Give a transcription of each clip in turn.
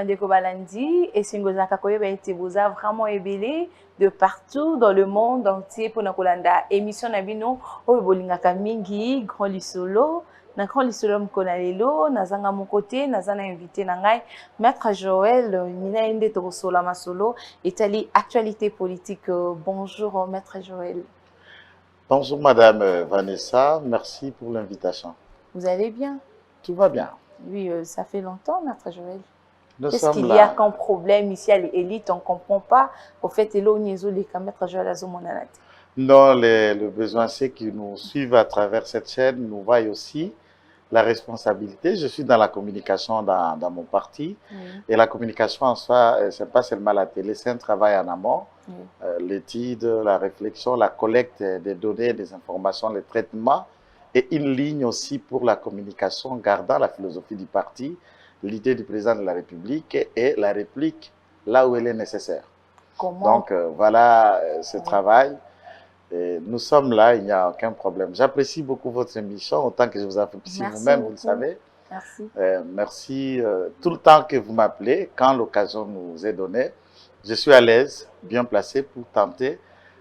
bandeko balandi et singoza kakoye ba été boza vraiment ébélé de partout dans le monde entier pour na kolanda émission na bino oyo bolingaka mingi grand lisolo na grand lisolo mkona lelo nazanga mon côté nazana invité na ngai maître Joël mina ende to sola masolo etali actualité politique. Bonjour maître Joël. Bonjour Madame Vanessa, merci pour l'invitation. Vous allez bien? Tout va bien. Oui, ça fait longtemps, maître Joël. Qu'est-ce qu'il y a comme problème ici à l'élite? On ne comprend pas. Au fait, maître Joël Azomonanate. Non, le besoin, c'est qu'ils nous suivent à travers cette chaîne, nous voient aussi la responsabilité. Je suis dans la communication dans mon parti. Et la communication en soi, ce n'est pas seulement la télé, c'est un travail en amont. L'étude, la réflexion, la collecte des données, des informations, le traitement et une ligne aussi pour la communication, gardant la philosophie du parti, l'idée du président de la République et la réplique là où elle est nécessaire. Comment? Donc voilà ce travail. Et nous sommes là, il n'y a aucun problème. J'apprécie beaucoup votre émission, autant que je vous apprécie vous-même, vous le savez. Merci. Merci tout le temps que vous m'appelez, quand l'occasion nous est donnée. Je suis à l'aise, bien placé pour tenter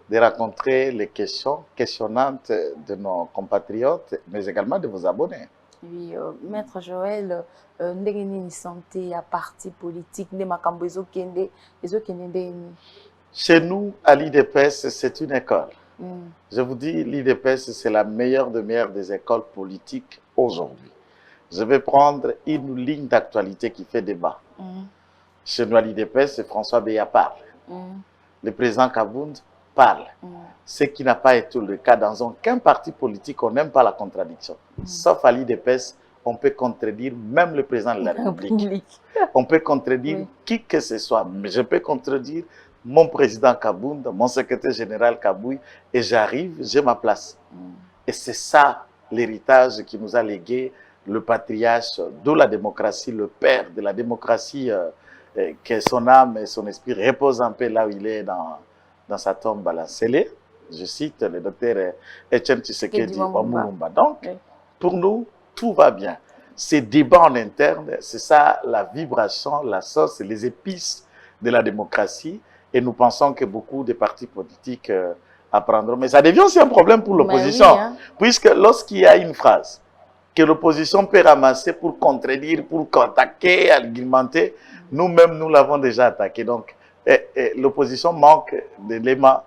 de rencontrer les questions questionnantes de nos compatriotes, mais également de vos abonnés. Oui, maître Joël, ndenge santé à parti politique, chez nous, à l'IDPS, c'est une école. Je vous dis, l'IDPS, c'est la meilleure des écoles politiques aujourd'hui. Je vais prendre une ligne d'actualité qui fait débat. Chez nous, à l'IDPS, c'est François Beya parle. Le président Kabound parle. Ce qui n'a pas été le cas dans aucun parti politique, on n'aime pas la contradiction. Sauf à l'IDPS, on peut contredire même le président de la République. On peut contredire qui que ce soit. Mais je peux contredire mon président Kabound, mon secrétaire général Kabouy, et j'arrive, j'ai ma place. Et c'est ça l'héritage qui nous a légué le patriarche de la démocratie, le père de la démocratie, que son âme et son esprit reposent un peu là où il est dans sa tombe à la scellée. Je cite le docteur Etienne Tshisekedi Omulumba. Donc, pour nous, tout va bien. Ces débats en interne, c'est ça la vibration, la sauce, les épices de la démocratie. Et nous pensons que beaucoup de partis politiques apprendront. Mais ça devient aussi un problème pour l'opposition. Oui, hein. Puisque lorsqu'il y a une phrase que l'opposition peut ramasser pour contredire, pour attaquer, argumenter, nous-mêmes, nous l'avons déjà attaqué. Donc, l'opposition manque d'éléments,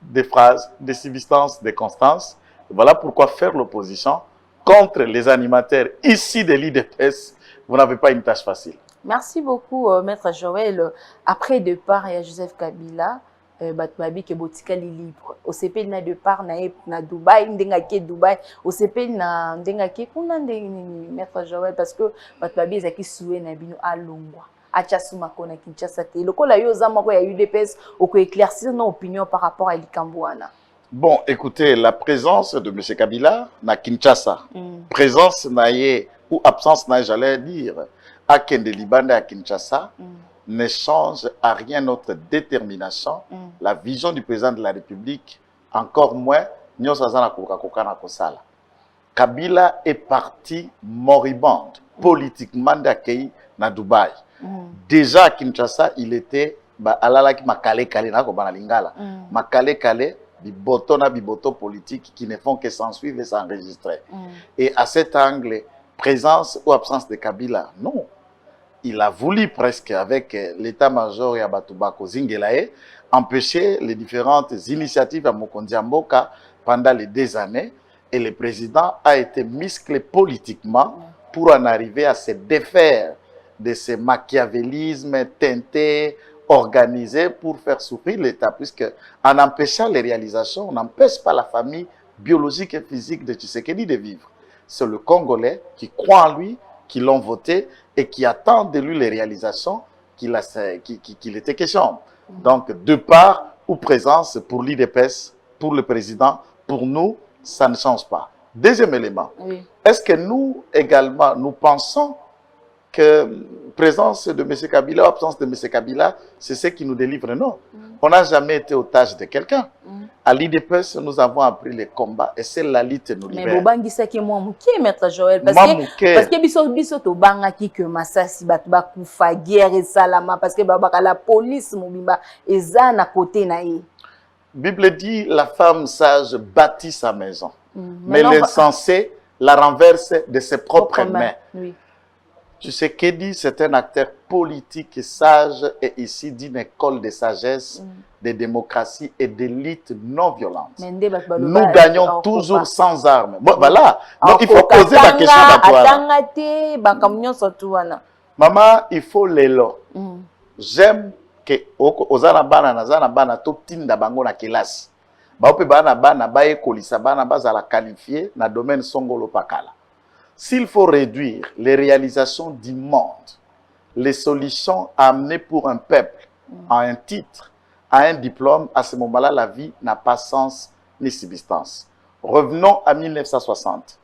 de phrases, de substance, de constance. Voilà pourquoi faire l'opposition contre les animateurs ici de l'IDPS, vous n'avez pas une tâche facile. Merci beaucoup, maître Joël. Après départ, il y a Joseph Kabila, Batmabi qui est libre. Au CP na départ na Dubaï, ndengaki Dubaï. Au CP na ndengaki kuna maître Joël parce que Batmabi ezaki soué na bino à Longwa. Achasuma kona Kinshasa te. Lokola yo zama ko ya UDPS au ko éclaircir nos opinions par rapport à Likambouana. Bon, écoutez, la présence de M. Kabila na Kinshasa, présence naïe ou absence naïe, j'allais dire, à Kende Libanda à Kinshasa, ne change à rien notre détermination, la vision du président de la République, encore moins, Kabila est parti moribond, politiquement d'accueilli na Dubaï. Déjà à Kinshasa, il était alalaki makale kale na ko bana lingala. Makale kale biboto politique qui ne font que s'ensuivre et s'enregistrer. Et à cet angle, présence ou absence de Kabila, non. Il a voulu presque, avec l'état-major et Abatubako Zingelae, empêcher les différentes initiatives à Mokondiamboka pendant les 2 années. Et le président a été musclé politiquement pour en arriver à se défaire de ce machiavélisme teinté, organisé pour faire souffrir l'État. Puisque en empêchant les réalisations, on n'empêche pas la famille biologique et physique de Tshisekedi de vivre. C'est le Congolais qui croit en lui, qui l'ont voté et qui attend de lui les réalisations qu'il était question. Donc, de part ou présence pour l'IDPS, pour le président, pour nous, ça ne change pas. Deuxième élément, est-ce que nous également, nous pensons Donc, présence de M. Kabila, absence de M. Kabila, c'est ce qui nous délivre, non. On n'a jamais été otage de quelqu'un. À l'IDPS, nous avons appris les combats et c'est la lutte nous libère. Mais Bobangi Saki moi muké maître Joël parce que biso to banga ki que Masasi batu ba kufa guerre et salama parce que babaka la police mobimba eza na côté na ye. Bible dit la femme sage bâtit sa maison, mais l'insensé la renverse de ses propres mains. Oui. Tu sais, Kedi, c'est un acteur politique sage et ici d'une école de sagesse, de démocratie et d'élite non violente. Nous gagnons toujours sans armes. Bon, voilà. Donc, il faut poser la question à toi. Maman, il faut les lots. J'aime que ozana bana to tinda bango na kelasi. Ba ope bana ba ekolisa bana bazala qualifié na domaine songolo pakala. S'il faut réduire les réalisations du monde, les solutions amenées pour un peuple à un titre, à un diplôme, à ce moment-là, la vie n'a pas sens ni subsistance. Revenons à 1960.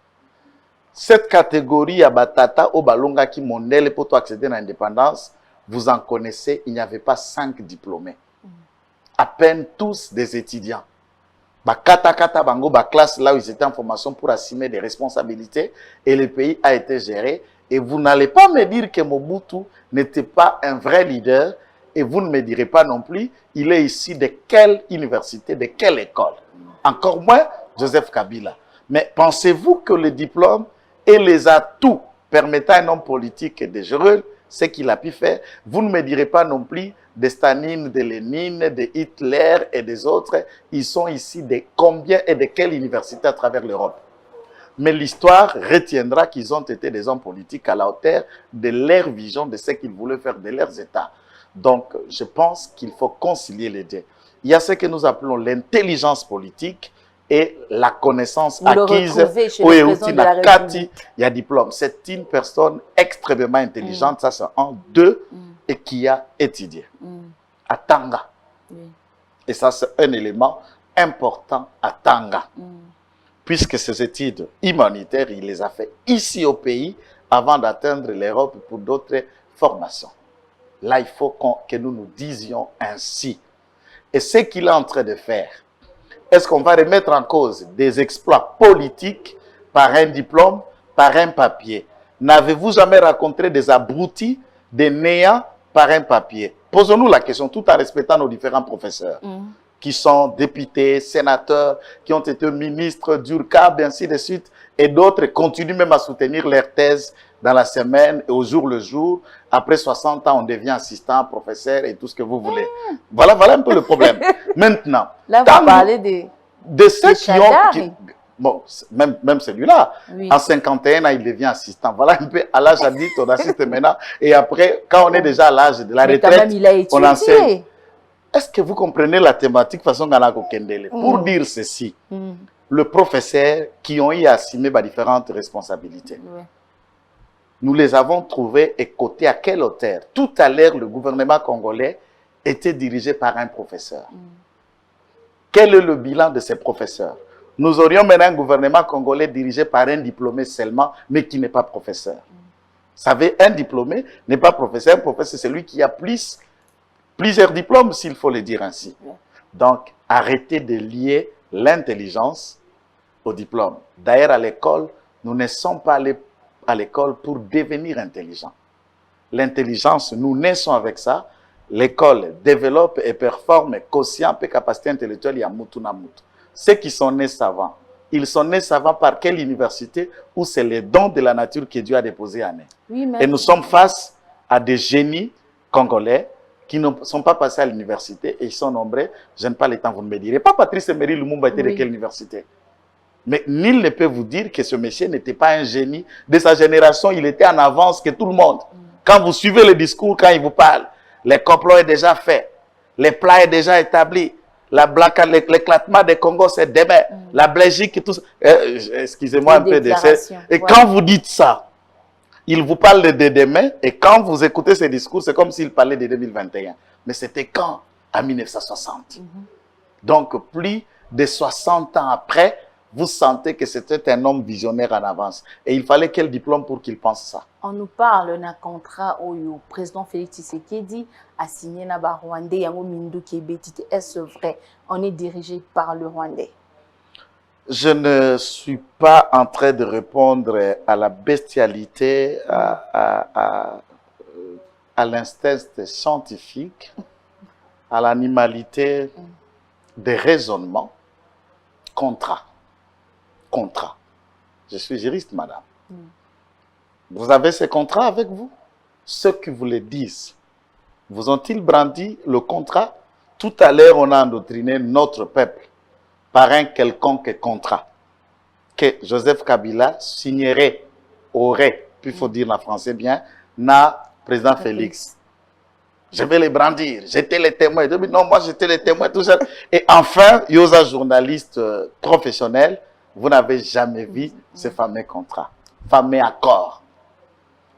Cette catégorie à Batata, au Balonga qui monnaie pour accéder à l'indépendance, vous en connaissez, il n'y avait pas 5 diplômés. À peine tous des étudiants. Kata bango ba classe là où ils étaient en formation pour assumer des responsabilités et le pays a été géré. Et vous n'allez pas me dire que Mobutu n'était pas un vrai leader et vous ne me direz pas non plus il est ici de quelle université, de quelle école. Encore moins Joseph Kabila. Mais pensez-vous que le diplôme et les atouts permettant à un homme politique de gérer ce qu'il a pu faire, vous ne me direz pas non plus de Staline, de Lénine, de Hitler et des autres, ils sont ici de combien et de quelle université à travers l'Europe. Mais l'histoire retiendra qu'ils ont été des hommes politiques à la hauteur de leur vision, de ce qu'ils voulaient faire de leurs États. Donc, je pense qu'il faut concilier les deux. Il y a ce que nous appelons l'intelligence politique et la connaissance acquise. Il y a diplôme. C'est une personne extrêmement intelligente, ça c'est un, deux, et qui a étudié à Tanga. Et ça c'est un élément important à Tanga. Puisque ces études humanitaires, il les a fait ici au pays avant d'atteindre l'Europe pour d'autres formations. Là, il faut que nous nous disions ainsi. Et ce qu'il est en train de faire, est-ce qu'on va remettre en cause des exploits politiques par un diplôme, par un papier? N'avez-vous jamais rencontré des abrutis, des néants par un papier? Posons-nous la question tout en respectant nos différents professeurs qui sont députés, sénateurs, qui ont été ministres d'URCAB, et ainsi de suite, et d'autres continuent même à soutenir leurs thèses dans la semaine et au jour le jour. Après 60 ans, on devient assistant, professeur et tout ce que vous voulez. Voilà un peu le problème. Maintenant, là, vous parlez de ceux qui ont... bon, même celui-là, en 51 ans, il devient assistant. Voilà un peu à l'âge adulte, on assiste maintenant. Et après, quand on est déjà à l'âge de la retraite, on enseigne. Est-ce que vous comprenez la thématique façon Ganako Kendele? Pour dire ceci, le professeur qui ont eu à assumer différentes responsabilités, nous les avons trouvés et cotés à quelle hauteur? Tout à l'heure, le gouvernement congolais était dirigé par un professeur. Quel est le bilan de ces professeurs? Nous aurions maintenant un gouvernement congolais dirigé par un diplômé seulement, mais qui n'est pas professeur. Vous savez, un diplômé n'est pas professeur. Un professeur, c'est celui qui a plusieurs diplômes, s'il faut le dire ainsi. Donc, arrêtez de lier l'intelligence au diplôme. D'ailleurs, à l'école, nous ne sommes pas allés à l'école pour devenir intelligents. L'intelligence, nous naissons avec ça. L'école développe et performe quotient et capacité intellectuelle, il y a mutuna mutu. Ceux qui sont nés savants, ils sont nés savants par quelle université où c'est les dons de la nature que Dieu a déposés en eux. Et nous sommes face à des génies congolais qui ne sont pas passés à l'université et ils sont nombreux. Je n'ai pas le temps, vous ne me direz pas Patrice Emery Lumumba était de quelle université? Mais nul ne peut vous dire que ce monsieur n'était pas un génie. De sa génération, il était en avance que tout le monde. Quand vous suivez le discours, quand il vous parle, les complots est déjà fait, les plans est déjà établis, l'éclatement des Congo c'est demain, la Belgique, tout ça. Excusez-moi un peu de ça. Et quand vous dites ça, il vous parle de demain, et quand vous écoutez ces discours, c'est comme s'il parlait de 2021. Mais c'était quand? En 1960. Donc, plus de 60 ans après, vous sentez que c'était un homme visionnaire en avance. Et il fallait quel diplôme pour qu'il pense ça? On nous parle d'un contrat où le président Félix Tshisekedi a signé na ba Rwandais yango Mindu Kebetiti. Est-ce vrai? On est dirigé par le Rwandais. Je ne suis pas en train de répondre à la bestialité, à l'instinct scientifique, à l'animalité des raisonnements. Contrat. Contrat. Je suis juriste, madame. Vous avez ces contrats avec vous? Ceux qui vous le disent, vous ont-ils brandi le contrat? Tout à l'heure, on a endoctriné notre peuple par un quelconque contrat que Joseph Kabila signerait, aurait, puis il faut dire en français bien, na président Félix. Je vais les brandir, j'étais les témoins. Non, moi j'étais les témoins, tout ça. Et enfin, Yosa, journaliste professionnel, vous n'avez jamais vu ce fameux contrat, fameux accord.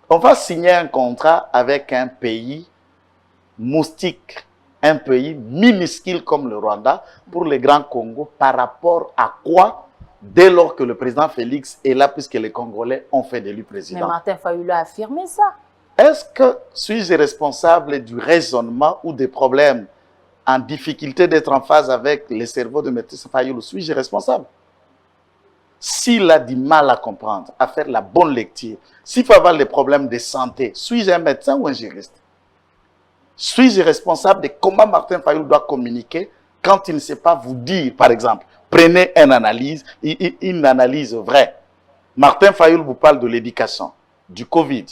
On va signer un contrat avec un pays moustique, un pays minuscule comme le Rwanda, pour le Grand Congo, par rapport à quoi, dès lors que le président Félix est là, puisque les Congolais ont fait de lui président. Mais Martin Fayulu a affirmé ça. Est-ce que suis-je responsable du raisonnement ou des problèmes en difficulté d'être en phase avec le cerveau de Martin Fayulu? Suis-je responsable? S'il a du mal à comprendre, à faire la bonne lecture, s'il faut avoir des problèmes de santé, suis-je un médecin ou un juriste? Suis-je responsable de comment Martin Fayulu doit communiquer quand il ne sait pas vous dire, par exemple, prenez une analyse vraie. Martin Fayulu vous parle de l'éducation, du Covid.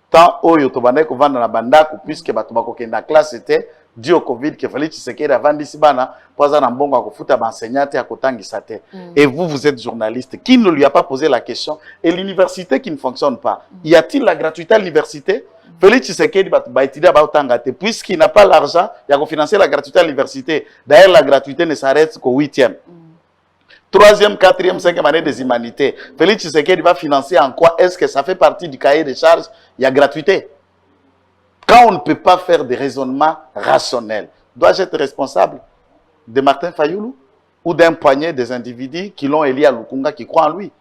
Tant oyo tobandai kovanda na bandako puisque bato bakokenda classe c'était dû au Covid que Félix Tshisekedi avandisi bana poza na mbongo akofuta ba enseignante akotangisa te. Et vous êtes journaliste qui ne lui a pas posé la question et l'université qui ne fonctionne pas. Y a-t-il la gratuité à l'université? Félix Tshisekedi ba étudier ba otanga te puisqu'il n'a pas l'argent, il a financer la gratuité à l'université. D'ailleurs la gratuité ne s'arrête qu'au 8e. Troisième, quatrième, cinquième année des humanités. Félix Tshisekedi va financer en quoi? Est-ce que ça fait partie du cahier des charges? Il y a gratuité. Quand on ne peut pas faire des raisonnements rationnels, dois-je être responsable de Martin Fayulu ou d'un poignet des individus qui l'ont élu à Lukunga, qui croient en lui,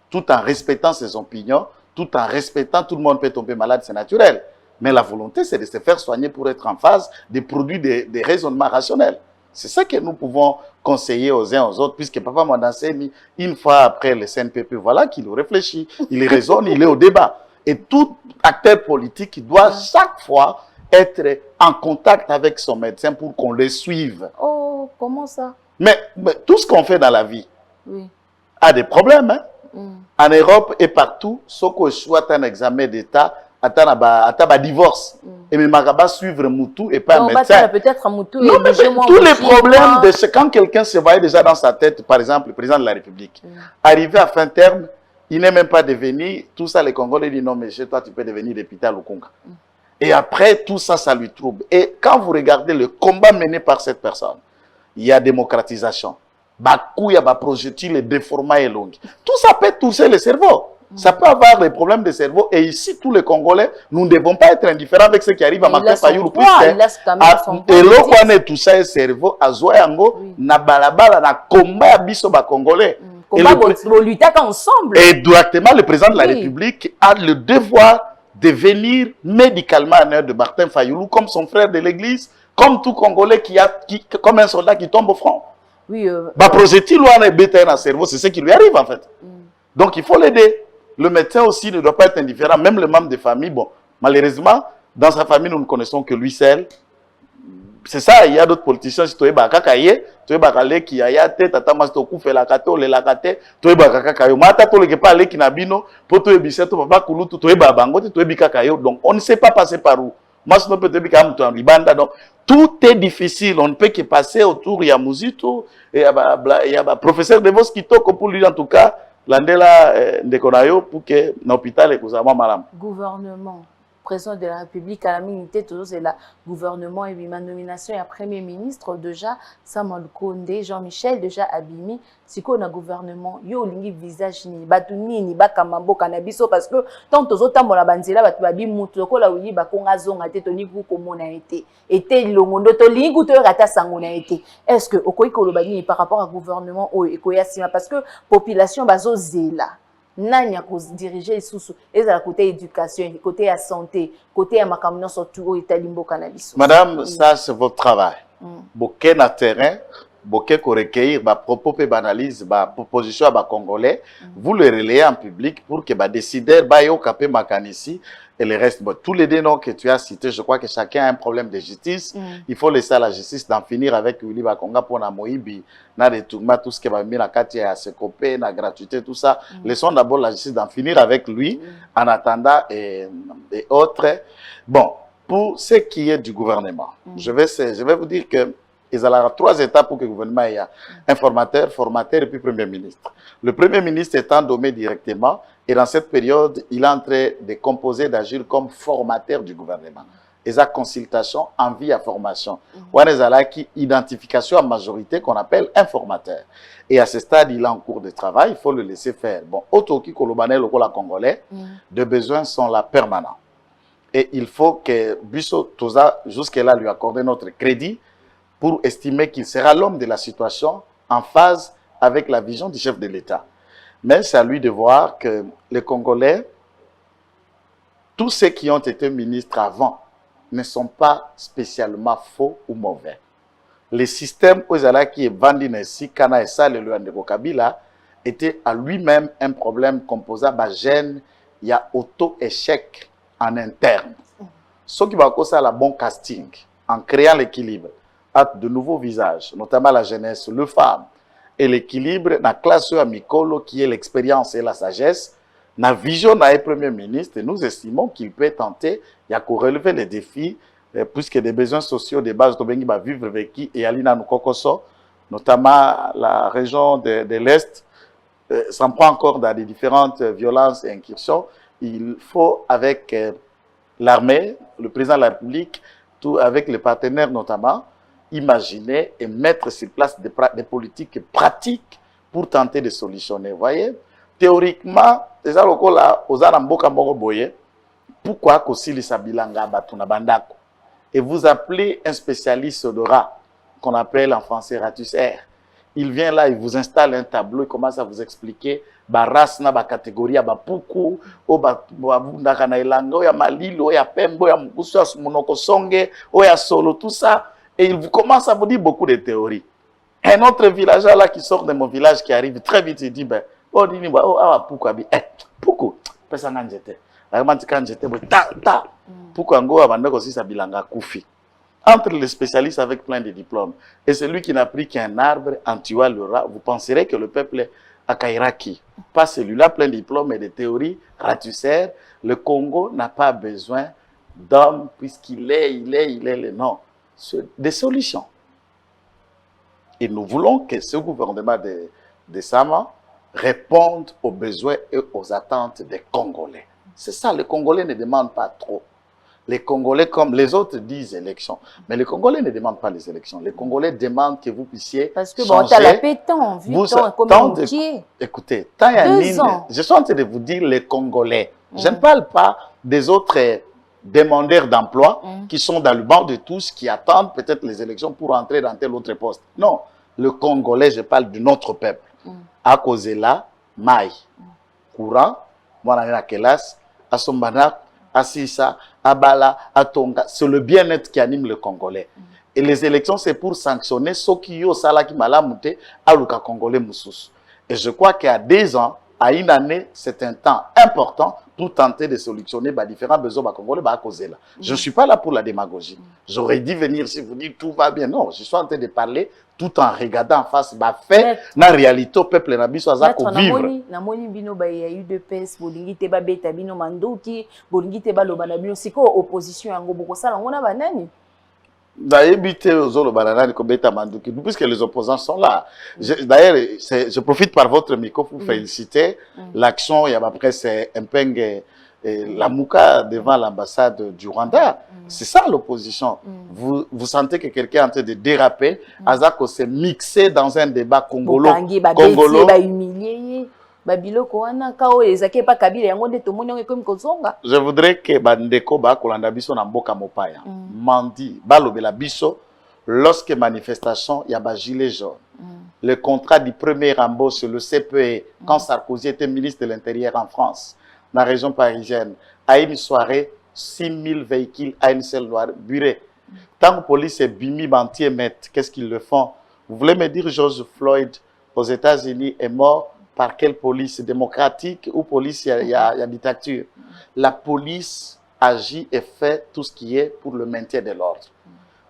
tout en respectant ses opinions, tout en respectant, tout le monde peut tomber malade, c'est naturel. Mais la volonté, c'est de se faire soigner pour être en phase, de produire des raisonnements rationnels. C'est ça que nous pouvons conseiller aux uns aux autres, puisque Papa Mandanseni, une fois après le CNPP, voilà qu'il réfléchit, il raisonne, il est au débat. Et tout acteur politique doit chaque fois être en contact avec son médecin pour qu'on le suive. Oh, comment ça? Mais tout ce qu'on fait dans la vie a des problèmes. Hein? En Europe et partout, ce qu'on soit un examen d'État, attends, divorce. Et mais Magaba suivre Moutou et pas un médecin. Peut-être Moutou. Non, mais tous les problèmes de quand quelqu'un se voyait déjà dans sa tête, par exemple, le président de la République, arrivé à fin terme, il n'est même pas devenu, tout ça, les Congolais disent non, mais chez toi, tu peux devenir député à Lukunga. Et après, tout ça, ça lui trouble. Et quand vous regardez le combat mené par cette personne, il y a démocratisation. Bakouya, projectile, déformant et long. Tout ça peut toucher le cerveau. Ça peut avoir des problèmes de cerveau. Et ici, tous les Congolais, nous ne devons pas être indifférents avec ce qui arrive à Martin Fayulu. Et là, on est tout ça, le cerveau, à Zoyango, na balabala, na combat, biso ba Congolais. Et lutter ensemble. Et directement, le président de la République a le devoir de venir médicalement en heure de Martin Fayulu, comme son frère de l'église, comme tout Congolais comme un soldat qui tombe au front. Oui. Projectile ou un bêta dans le cerveau, c'est ce qui lui arrive en fait. Donc il faut l'aider. Le médecin aussi ne doit pas être indifférent, même le membre de famille. Bon, malheureusement, dans sa famille, nous ne connaissons que lui seul. C'est ça, il y a d'autres politiciens, si tu es bakakaye, tu es bakale qui a tête, tata mastoku fait la kate, le la kate, tu es bakakayo. Mata to le ke pas le kinabino, pour tu es biseto papa kulutu, tu es babangote, tu es bikakayo. Donc on ne sait pas passer par où. Moi, je ne peux pas bikam en libanda. Donc tout est difficile. On ne peut que passer autour. Il y a Muzito, il y a professeur de Vos qui toque pour lui en tout cas. L'andela ndekonayo pour que l'hôpital est cousamment malade. Gouvernement. président de la République à la minute toujours c'est la gouvernement et ma nomination et premier ministre déjà Samuel Konde Jean-Michel déjà abimi siko na gouvernement yo lingi visage ni batu nini bakamambo kanabiso parce que tant aux autres la banzela batu babi mutu ko la uyi ba konga zonga te toni ku komona été longondo to lingi to rata sangona été est-ce que okoyi ko lobani par rapport à gouvernement o ekoya sima parce que population bazo zela nani ko diriger sous ezala côté éducation côté à santé côté à makamno surtout au italimbo cannabis. Madame, ça c'est votre travail. Boké na terrain, boké ko recueillir ba propos pe analyse ba proposition ba congolais, vous le relayez en public pour que ba décideur ba yo capé makanisi et le reste. Bon, tous les dénoms que tu as cités, je crois que chacun a un problème de justice. Il faut laisser à la justice d'en finir avec Willy Bakonga pour na Moïbi, na retournement, tout ce qui va mis la carte à se copier, la gratuité, tout ça. Laissons d'abord la justice d'en finir avec lui en attendant et autres. Bon, pour ce qui est du gouvernement, je vais vous dire que il y a 3 étapes pour que le gouvernement ait informateur, formateur et puis premier ministre. Le premier ministre étant nommé directement et dans cette période, il est en train de composer, d'agir comme formateur du gouvernement. Et sa consultation, envie à formation. Ou qui identification en majorité qu'on appelle informateur. Et à ce stade, il est en cours de travail, il faut le laisser faire. Bon, Otoki Kolobanais, le Congolais, de besoins sont là permanents. Et il faut que Busso Toza, jusque-là, lui accorder notre crédit pour estimer qu'il sera l'homme de la situation en phase avec la vision du chef de l'État. Mais c'est à lui de voir que les Congolais, tous ceux qui ont été ministres avant, ne sont pas spécialement faux ou mauvais. Le système qui est vendu ici, Kana et ça, le Luandeko Kabila, était à lui-même un problème composé à gêne, il y a auto-échec en interne. Ce qui va causer la bon casting, en créant l'équilibre, de nouveaux visages, notamment la jeunesse, le femme, et l'équilibre dans la classe amicolo qui est l'expérience et la sagesse, dans la vision d'un premier ministre, nous estimons qu'il peut tenter de relever les défis, puisque des besoins sociaux de base de Bengi va vivre avec qui et Alina Nukokoso, notamment la région de l'Est, s'en prend encore dans des différentes violences et incursions. Il faut, avec l'armée, le président de la République, tout avec les partenaires notamment, imaginer et mettre sur place des politiques pratiques pour tenter de solutionner. Vous voyez, théoriquement, pourquoi et vous appelez un spécialiste de rat, qu'on appelle en français ratussaire. Il vient là, il vous installe un tableau, il commence à vous expliquer ba race na ba catégorie ba puku o ba bunda kana ilanga o ya malilo o ya pembo ya mukusu ya monoko songe o ya solo tout ça. Et il vous commence à vous dire beaucoup de théories. Un autre villageois là qui sort de mon village qui arrive très vite, il dit ben oh dini ba oh ah pourquoi bi pourquoi pesa nganjete la manti kanjete bo ta pourquoi ngo abanda ko sisa bilanga kufi entre les spécialistes avec plein de diplômes et celui qui n'a pris qu'un arbre en tuant le rat, vous penserez que le peuple a Kairaki, pas celui-là plein de diplômes et de théories ratussaires. Le Congo n'a pas besoin d'hommes puisqu'il est le nom des solutions. Et nous voulons que ce gouvernement de Sama réponde aux besoins et aux attentes des Congolais. C'est ça, les Congolais ne demandent pas trop. Les Congolais, comme les autres disent élections, mais les Congolais ne demandent pas les élections. Les Congolais demandent que vous puissiez parce que bon, tu as la pétan, écoutez, je suis en train de vous dire les Congolais. Je ne parle pas des autres demandeurs d'emploi qui sont dans le banc de tous, qui attendent peut-être les élections pour entrer dans tel autre poste. Non, le Congolais, je parle de notre peuple. À cause de là, Maï, courant, Mwana Kelas, Asombana, Assisa, Abala, Atonga, c'est le bien-être qui anime le Congolais. Et les élections, c'est pour sanctionner ceux qui ont ça qui malamouté à l'Uka Congolais Moussous. Et je crois qu'à 2 ans, à une année, c'est un temps important pour tenter de solutionner différents besoins congolais à cause de là. Je ne suis pas là pour la démagogie. J'aurais dû venir si vous dites tout va bien. Non, je suis en train de parler tout en regardant en face fait la réalité au peuple na biso azako vivre. Na moni bino ba ya UDPS bolingi te ba beta bino mandoki bolingi te ba loba na bino siko opposition yango boko sala ngona banani. D'ailleurs, puisque les opposants sont là. D'ailleurs, je profite par votre micro pour féliciter l'action. Il y a après c'est un peu la Mouka devant l'ambassade du Rwanda. C'est ça l'opposition. Vous sentez que quelqu'un est en train de déraper, Azako s'est mixé dans un débat congolo. Je voudrais que Bandeko ba kolanda biso na mboka mopaya. Mandi balobela biso lorsque manifestation y a ba gilet jaune. Le contrat du premier embauche le CPE quand Sarkozy était ministre de l'Intérieur en France, dans la région parisienne, à une soirée 6000 véhicules à une seule bureau. Tant que la police est bimi bantier met, qu'est-ce qu'ils le font? Vous voulez me dire George Floyd aux États-Unis est mort par quelle police démocratique ou police il y a dictature? La police agit et fait tout ce qui est pour le maintien de l'ordre.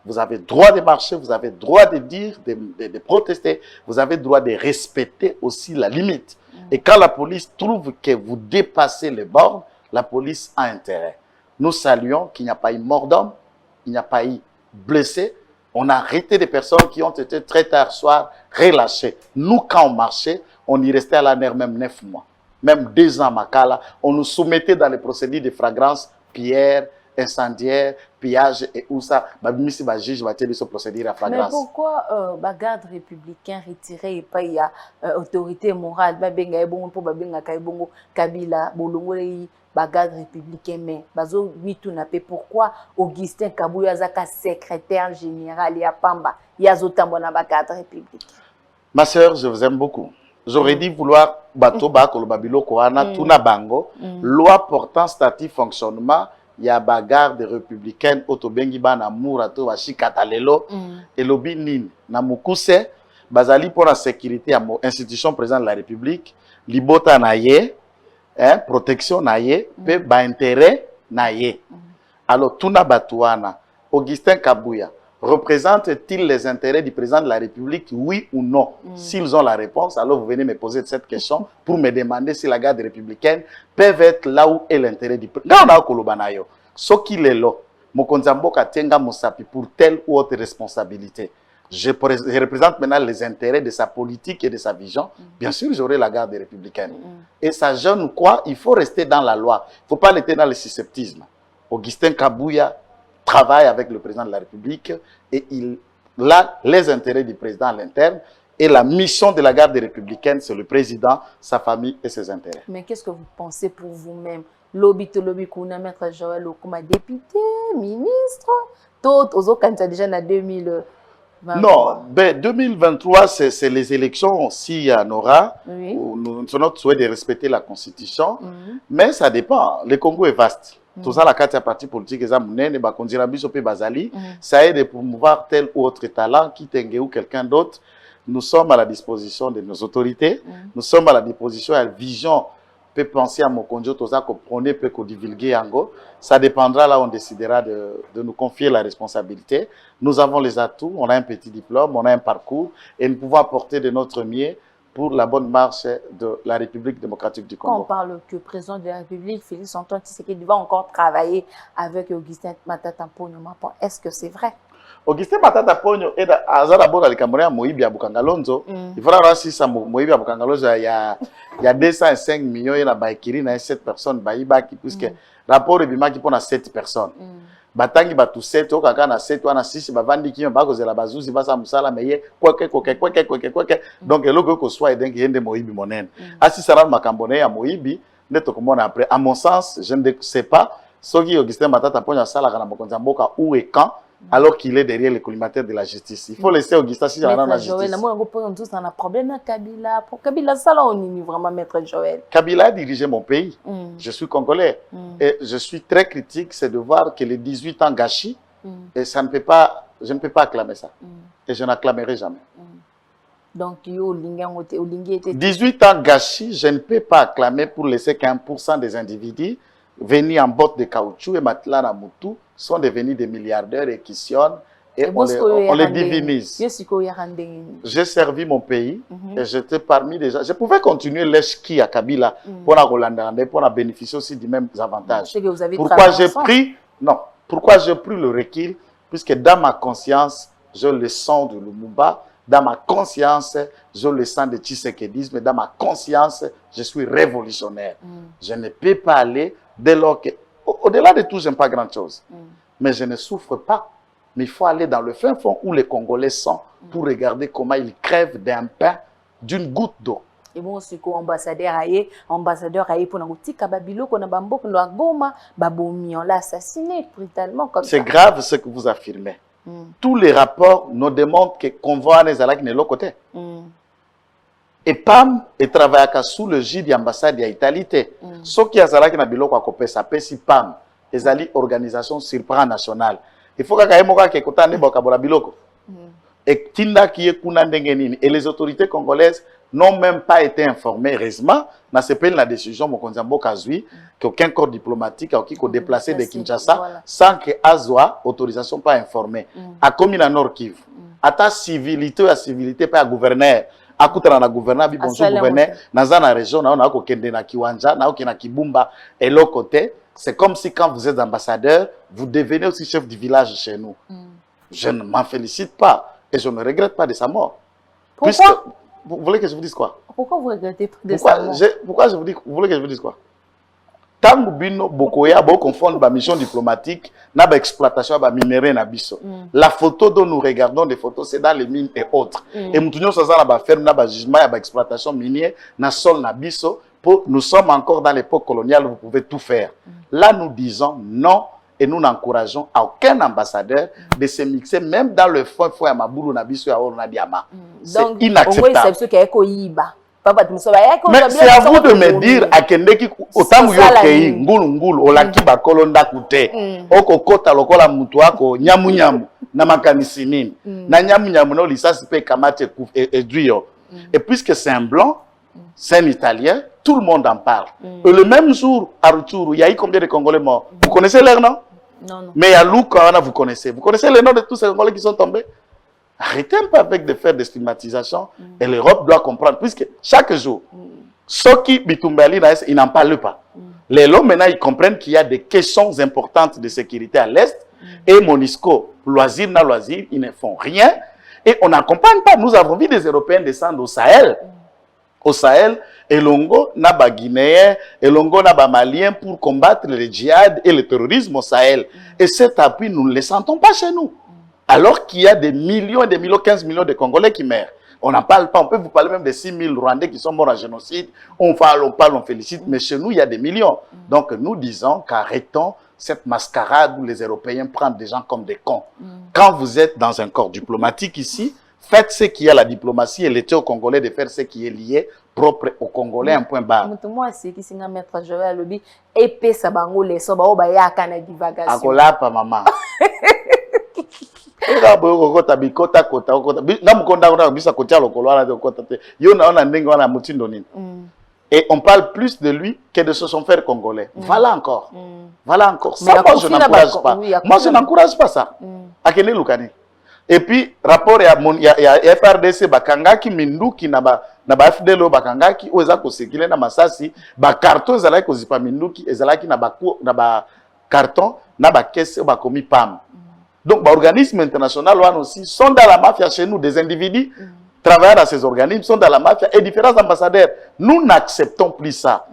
Vous avez droit de marcher, vous avez droit de dire, de protester, vous avez droit de respecter aussi la limite. Et quand la police trouve que vous dépassez les bornes, la police a intérêt. Nous saluons qu'il n'y a pas eu mort d'homme, il n'y a pas eu blessé. On a arrêté des personnes qui ont été très tard soir relâchées. Nous, quand on marchait, on y restait à la nerf même 9 mois. Même 2 ans à Makala, on nous soumettait dans les procédures de flagrance, pierre, incendiaire, pillage et où ça, juge va se procéder à flagrance. Mais pourquoi garde républicain retiré et pas il y a autorité morale, Kabila, Bolongole, garde républicain, mais bazo mitu na pe pourquoi Augustin Kabuya zaka secrétaire général ya Pamba, ya zotambona garde républicain. Ma sœur, je vous aime beaucoup. J'aurais dit vouloir bateau bakolo babilo koana tuna bango, loi portant statut fonctionnement. Il y a bagarre des républicaines autobengi bana murato bashi katalelo et lobi nin na mukuse bazali pour la sécurité à institution président de la République libota naye protection naye pe ba intérêt naye. Alors tuna batuana Augustin Kabuya représente-t-il les intérêts du président de la République, oui ou non? S'ils ont la réponse, alors vous venez me poser cette question pour me demander si la garde républicaine peut être là où est l'intérêt du président. Ce qu'il est là, Mokonzamboka Tenga Moussapi pour telle ou autre responsabilité. Je représente maintenant les intérêts de sa politique et de sa vision. Bien sûr, j'aurai la garde républicaine. Et ça jeune quoi? Il faut rester dans la loi. Il ne faut pas rester dans le susceptisme. Augustin Kabuya travaille avec le président de la République et il a les intérêts du président à l'interne. Et la mission de la garde républicaine, c'est le président, sa famille et ses intérêts. Mais qu'est-ce que vous pensez pour vous-même? Lobby to lobby, kuna maître Joël comme député, ministre, d'autres aux autres déjà en 2023. Non, ben 2023, c'est les élections, s'il y en aura. Oui. Nous avons notre souhait de respecter la Constitution, mais ça dépend. Le Congo est vaste. Tout ça, la carte parti politique, ça aide de promouvoir tel ou autre talent, qui tengue ou quelqu'un d'autre. Nous sommes à la disposition de nos autorités. Nous sommes à la disposition à la vision. Peut penser à mon conjoint, tout ça, qu'on prône, peut qu'on divulgue en go. Ça dépendra là, on décidera de nous confier la responsabilité. Nous avons les atouts, on a un petit diplôme, on a un parcours et nous pouvons apporter de notre mieux pour la bonne marche de la République démocratique du Congo. Quand on parle que le président de la République, Félix Antoine Tshisekedi, va encore travailler avec Augustin Matata Ponyo, est-ce que c'est vrai? Augustin Matata Ponyo est d'abord dans le Cameroun à Moïbi à Bukangalonzo. Il faudra voir si ça Moïbi à Bukangalonzo, il y a 205 millions, il y a Baïkiri, il y a 7 personnes, Baïbaki, puisque rapport de Bima qui prend 7 personnes. Batangi batu 7, au kaka na 7, ou na 6, bavandi qui ont bago la bazouzi, basa musala, mais quoi. Donc, le go soit et donc, il y a des Moïbi monen. Si ça va Macambonné à Moïbi, neto comme on après. À mon sens, je ne sais pas, ce qui Augustin Matata Ponyo Sala, Mokonzamboka, où et quand, alors qu'il est derrière les collimateurs de la justice. Il faut laisser Augustin si dans la justice. On a un problème avec Kabila. Pour Kabila, ça là, on est vraiment maître Joël. Kabila a dirigé mon pays. Je suis congolais. Et je suis très critique, c'est de voir que les 18 ans gâchis, et ça ne peut pas, je ne peux pas acclamer ça. Et je n'acclamerai jamais. Donc, 18 ans gâchis, je ne peux pas acclamer pour laisser qu'1% des individus venir en botte de caoutchouc et matelas à Moutou sont devenus des milliardaires et qui sonnent et on les divinise. J'ai servi mon pays et j'étais parmi les gens. Je pouvais continuer l'ESKI à Kabila pour bénéficier aussi des mêmes avantages. Pourquoi j'ai pris le recul? Puisque dans ma conscience, je le sens de Lumumba. Dans ma conscience, je le sens de Tshisekedisme. Dans ma conscience, je suis révolutionnaire. Je ne peux pas aller Dès lors que, au-delà de tout, je n'aime pas grand-chose. Mais je ne souffre pas. Mais il faut aller dans le fin fond où les Congolais sont pour regarder comment ils crèvent d'un pain, d'une goutte d'eau. Et bon, c'est qu'ambassadeur aïe pour nous tika babilo qu'on a bambok no agoma babomi on l'a assassiné brutalement comme ça. C'est grave ce que vous affirmez. Tous les rapports nous démontrent que convoi les alak n'est l'autre côté. Et PAM et travaille sous le gide de l'ambassade d'Italie. Ce qui a zalak na biloko akopé ça si PAM ezali organisation supranationale. Il faut que kayemoka ke kotane bokabola biloko. Et tinda qui est kuna ndengenini et les autorités congolaises n'ont même pas été informés, heureusement, dans ce pays, la décision, qu'aucun corps diplomatique a déplacé de Kinshasa sans que Azwa, autorisation pas informée. A commis la Nord Kivu. À ta civilité, à civilité, pas à gouverneur. À côté de la gouverneur, bonjour gouverneur, dans la région, on a Kende na Kiwanja, on a Kibumba, et l'autre côté, c'est comme si quand vous êtes ambassadeur, vous devenez aussi chef du village chez nous. Je ne m'en félicite pas et je ne regrette pas de sa mort. Pourquoi? Vous voulez que je vous dise quoi? Pourquoi vous regrettez pas de ça? Pourquoi je vous dis, vous voulez que je vous dise quoi? Tant que Bokoya confondre la mission diplomatique na exploitation ba minerai na biso. La photo dont nous regardons des photos c'est dans les mines et autres. Et nous ça na ba ferme na ba jugement ya ba exploitation minière na sol na biso pour nous sommes encore dans l'époque coloniale, vous pouvez tout faire. Là nous disons non. Et nous n'encourageons aucun ambassadeur de se mixer, même dans le fond à Maboulou, Nabiso et Aouna Diama. C'est inacceptable. Mais c'est à vous de me dire à Kendeki, autant que Yokéi, Ngoulou Ngoulou, Olaki Bakolonda Koute, Oko Kota Lokola Mutuako, Nyamu Nyamu, Namakanisinine, Nanyamu Nyamu, no Lissas Pe Kamate et Duyo. Et puisque c'est un blanc, c'est un Italien, tout le monde en parle. Et le même jour, à Rutshuru, il y a eu combien de Congolais morts? Vous connaissez leur nom? Non. Mais il y a Loukawana, vous connaissez. Vous connaissez les noms de tous ces Congolais qui sont tombés? Arrêtez un peu avec de faire des stigmatisations. Et l'Europe doit comprendre, puisque chaque jour, ceux qui Bitumbali, ils n'en parlent pas. Les lots, maintenant, ils comprennent qu'il y a des questions importantes de sécurité à l'Est. Et Monisco, loisir, ils ne font rien. Et on n'accompagne pas. Nous avons vu des Européens descendre au Sahel. Au Sahel, Elongo n'a pas Guinéen, Elongo n'a pas Malien pour combattre le djihad et le terrorisme au Sahel. Et cet appui, nous ne le sentons pas chez nous. Alors qu'il y a des millions et des millions, 15 millions de Congolais qui meurent. On n'en parle pas, on peut vous parler même des 6 000 Rwandais qui sont morts en génocide. On parle, on félicite, mais chez nous, il y a des millions. Donc nous disons qu'arrêtons cette mascarade où les Européens prennent des gens comme des cons. Quand vous êtes dans un corps diplomatique ici, faites ce qui est à la diplomatie et l'État congolais de faire ce qui est lié, propre aux Congolais, un point barre. Moi, c'est qui s'est maître Joël Lobby et pesa bango les soba o baya kana divagation. Akola pa maman. Ega boyo kota bikota kota kota. Na mukonda kota bisa kotia lokolo ala de kota te. Yo na ona ndenge wana mutindo nini. Et on parle plus de lui que de son frère congolais. Voilà encore. Voilà encore. Ça, moi, je n'encourage pas. Moi, je n'encourage pas ça. Akene Lukani. Et puis, rapport à FRDC, Bakangaki, Minduki, Naba FDLO, Bakangaki, Ozako Sekile, Namasasi, Bakarton, Zalako Zipa Minduki, et Zalaki, Naba carton, Naba Kesse, Bakomi Pam. Donc, l'organisme international, aussi, sont dans la mafia chez nous, des individus travaillant dans ces organismes, sont dans la mafia, et différents ambassadeurs. Nous n'acceptons plus ça.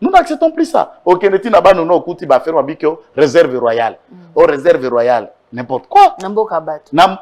Nous n'acceptons plus ça. Au Kennedy, Naba, nous, nous, Kouti, Bafer, Wabikyo, réserve royale. Au réserve royale. N'importe quoi.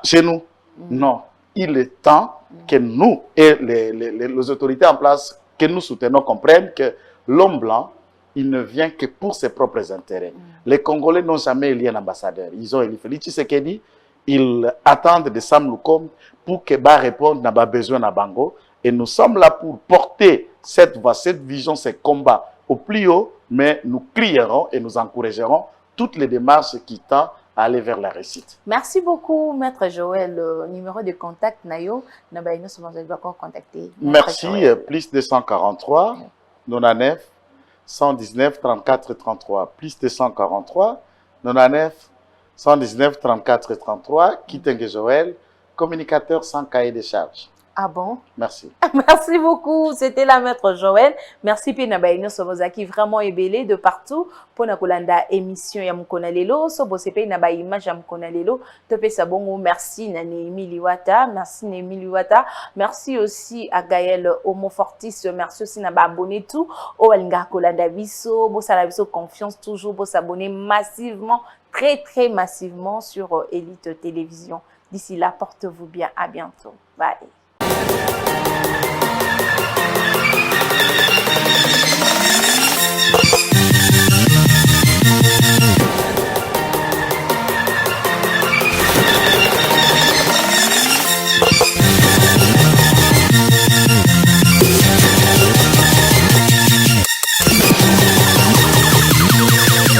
Chez nous. Non. Il est temps que nous et les autorités en place, que nous soutenons, comprennent que l'homme blanc, il ne vient que pour ses propres intérêts. Les Congolais n'ont jamais élu un ambassadeur. Ils ont élu Félix Tshisekedi. Ils attendent de Sam Lukom pour que Ba réponde n'a pas besoin à Bango. Et nous sommes là pour porter cette voix, cette vision, ces combats au plus haut, mais nous crierons et nous encouragerons toutes les démarches qui tendent à aller vers la réussite. Merci beaucoup, Maître Joël. Le numéro de contact, Nayo, Nabaïno, souvent, je vais encore contacter. Merci. Plus 243, 99, 119, 34, 33. Plus 243, 99, 119, 34, 33. Kitenge Joël, communicateur sans cahier de charges. Ah bon? Merci. Merci beaucoup. C'était la maître Joël. Merci Pina Baïno Sobozaki, vraiment ébélé de partout. Pour na kolanda émission ya mukona lelo, Sobose Pina Baï image ya mukona lelo. Tope sabongo, merci na Némi Liwata. Merci Némi Liwata. Merci aussi à Gaël Homo Fortis. Merci aussi na ba abonné tout. O Alinga kolanda biso, bo sala biso confiance toujours, bo s'abonner massivement, très massivement sur Elite Télévision. D'ici là, portez-vous bien. À bientôt. Bye.